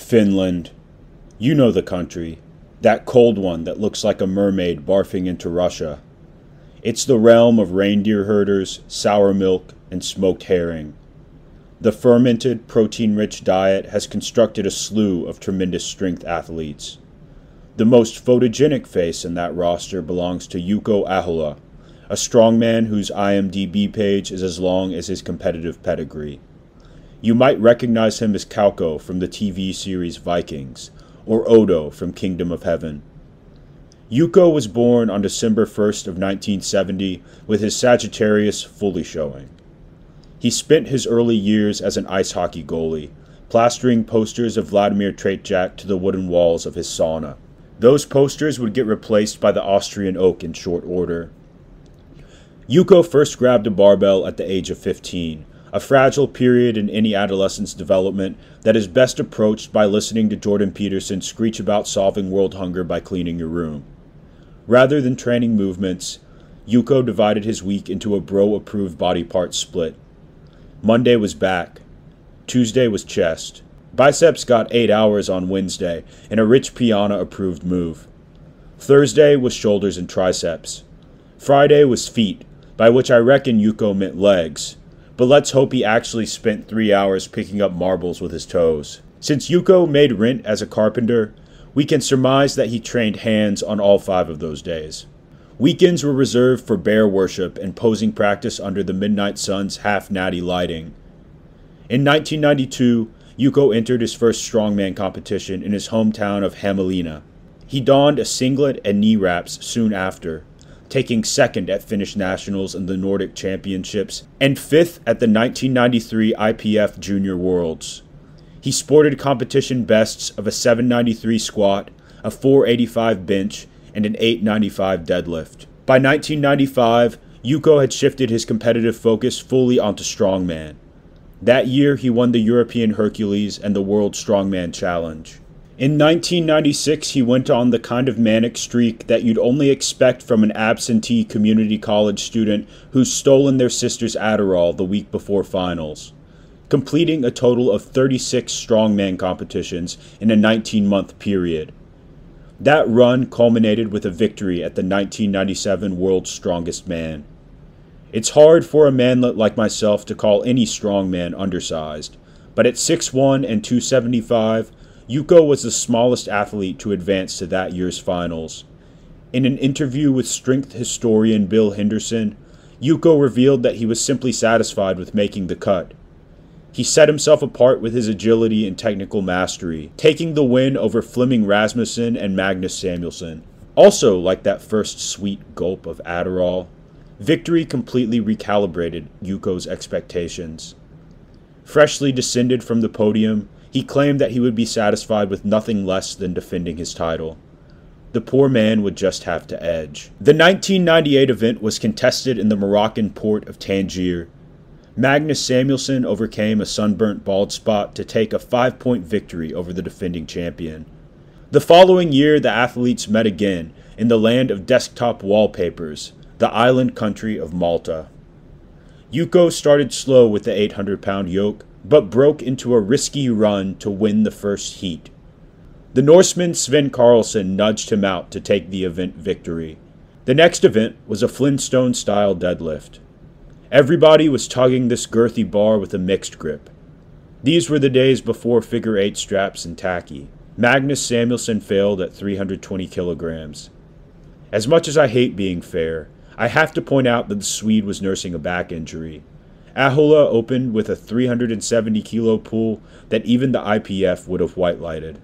Finland. You know the country. That cold one that looks like a mermaid barfing into Russia. It's the realm of reindeer herders, sour milk, and smoked herring. The fermented, protein-rich diet has constructed a slew of tremendous strength athletes. The most photogenic face in that roster belongs to Jouko Ahola, a strongman whose IMDb page is as long as his competitive pedigree. You might recognize him as Kauko from the TV series Vikings, or Odo from Kingdom of Heaven. Jouko was born on December 1st of 1970 with his Sagittarius fully showing. He spent his early years as an ice hockey goalie, plastering posters of Vladimir Tretiak to the wooden walls of his sauna. Those posters would get replaced by the Austrian oak in short order. Jouko first grabbed a barbell at the age of 15, a fragile period in any adolescent's development that is best approached by listening to Jordan Peterson screech about solving world hunger by cleaning your room. Rather than training movements, Jouko divided his week into a bro-approved body part split. Monday was back. Tuesday was chest. Biceps got 8 hours on Wednesday, and a Rich Piana-approved move. Thursday was shoulders and triceps. Friday was feet, by which I reckon Jouko meant legs. But let's hope he actually spent 3 hours picking up marbles with his toes. Since Jouko made rent as a carpenter, we can surmise that he trained hands on all 5 of those days. Weekends were reserved for bear worship and posing practice under the midnight sun's half-natty lighting. In 1992, Jouko entered his first strongman competition in his hometown of Hämeenlinna. He donned a singlet and knee wraps soon after, taking second at Finnish Nationals in the Nordic Championships and 5th at the 1993 IPF Junior Worlds. He sported competition bests of a 793 squat, a 485 bench, and an 895 deadlift. By 1995, Jouko had shifted his competitive focus fully onto strongman. That year, he won the European Hercules and the World Strongman Challenge. In 1996, he went on the kind of manic streak that you'd only expect from an absentee community college student who's stolen their sister's Adderall the week before finals, completing a total of 36 strongman competitions in a 19-month period. That run culminated with a victory at the 1997 World's Strongest Man. It's hard for a manlet like myself to call any strongman undersized, but at 6'1" and 275, Jouko was the smallest athlete to advance to that year's finals. In an interview with strength historian Bill Henderson, Jouko revealed that he was simply satisfied with making the cut. He set himself apart with his agility and technical mastery, taking the win over Flemming Rasmussen and Magnus Samuelsson. Also, like that first sweet gulp of Adderall, victory completely recalibrated Jouko's expectations. Freshly descended from the podium, he claimed that he would be satisfied with nothing less than defending his title. The poor man would just have to edge. The 1998 event was contested in the Moroccan port of Tangier. Magnus Samuelsson overcame a sunburnt bald spot to take a 5-point victory over the defending champion. The following year, the athletes met again in the land of desktop wallpapers, the island country of Malta. Jouko started slow with the 800-pound yoke, but broke into a risky run to win the first heat. The Norseman Sven Karlsson nudged him out to take the event victory. The next event was a Flintstone-style deadlift. Everybody was tugging this girthy bar with a mixed grip. These were the days before figure-8 straps and tacky. Magnus Samuelsson failed at 320 kilograms. As much as I hate being fair, I have to point out that the Swede was nursing a back injury. Ahola opened with a 370-kilo pull that even the IPF would have white-lighted.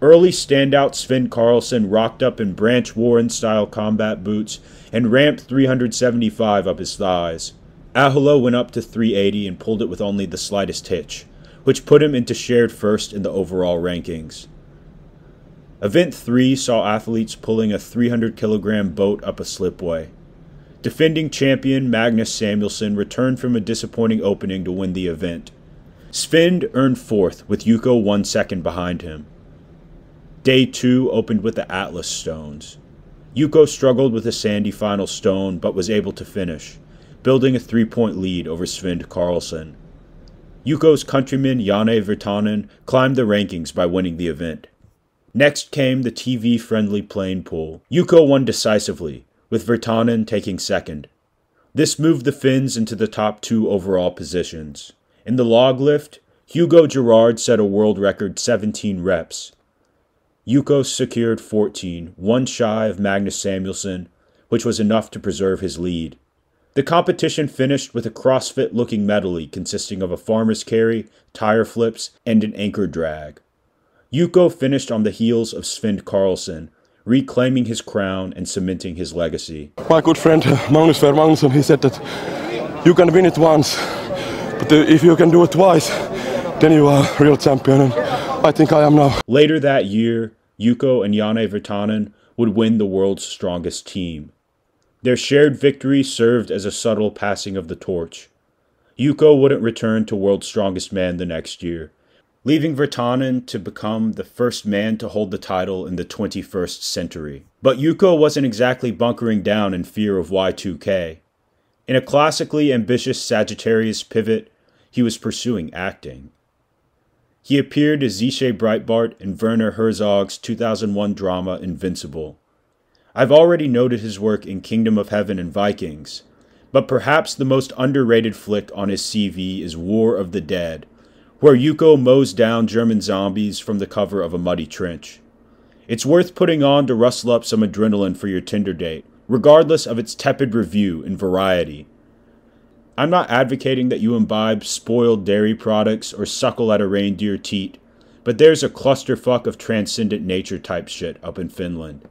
Early standout Sven Karlsson rocked up in Branch Warren-style combat boots and ramped 375 up his thighs. Ahola went up to 380 and pulled it with only the slightest hitch, which put him into shared first in the overall rankings. Event 3 saw athletes pulling a 300-kilogram boat up a slipway. Defending champion Magnus Samuelsson returned from a disappointing opening to win the event. Sven earned 4th, with Jouko 1 second behind him. Day 2 opened with the Atlas stones. Jouko struggled with a sandy final stone, but was able to finish, building a 3-point lead over Sven Karlsson. Jouko's countryman Janne Virtanen climbed the rankings by winning the event. Next came the TV-friendly plane pull. Jouko won decisively, with Virtanen taking second. This moved the Finns into the top 2 overall positions. In the log lift, Hugo Girard set a world record 17 reps. Jouko secured 14, one shy of Magnus Samuelsson, which was enough to preserve his lead. The competition finished with a CrossFit-looking medley consisting of a farmer's carry, tire flips, and an anchor drag. Jouko finished on the heels of Sven Karlsson, reclaiming his crown and cementing his legacy. My good friend Magnus Magnusson, he said that you can win it once, but if you can do it twice, then you are a real champion, and I think I am now. Later that year, Jouko and Janne Virtanen would win the world's strongest team. Their shared victory served as a subtle passing of the torch. Jouko wouldn't return to World's Strongest Man the next year, leaving Virtanen to become the first man to hold the title in the 21st century. But Jouko wasn't exactly bunkering down in fear of Y2K. In a classically ambitious Sagittarius pivot, he was pursuing acting. He appeared as Zishe Breitbart in Werner Herzog's 2001 drama Invincible. I've already noted his work in Kingdom of Heaven and Vikings, but perhaps the most underrated flick on his CV is War of the Dead, where Jouko mows down German zombies from the cover of a muddy trench. It's worth putting on to rustle up some adrenaline for your Tinder date, regardless of its tepid review in Variety. I'm not advocating that you imbibe spoiled dairy products or suckle at a reindeer teat, but there's a clusterfuck of transcendent nature type shit up in Finland.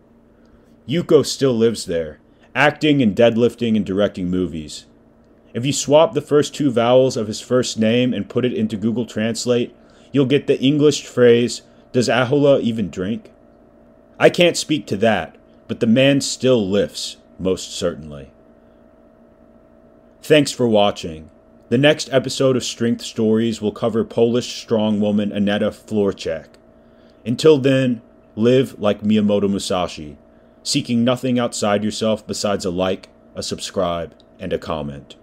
Jouko still lives there, acting and deadlifting and directing movies. If you swap the first 2 vowels of his first name and put it into Google Translate, you'll get the English phrase, "Does Ahola even drink?" I can't speak to that, but the man still lifts, most certainly. Thanks for watching. The next episode of Strength Stories will cover Polish strongwoman Aneta Florczak. Until then, live like Miyamoto Musashi, seeking nothing outside yourself besides a like, a subscribe, and a comment.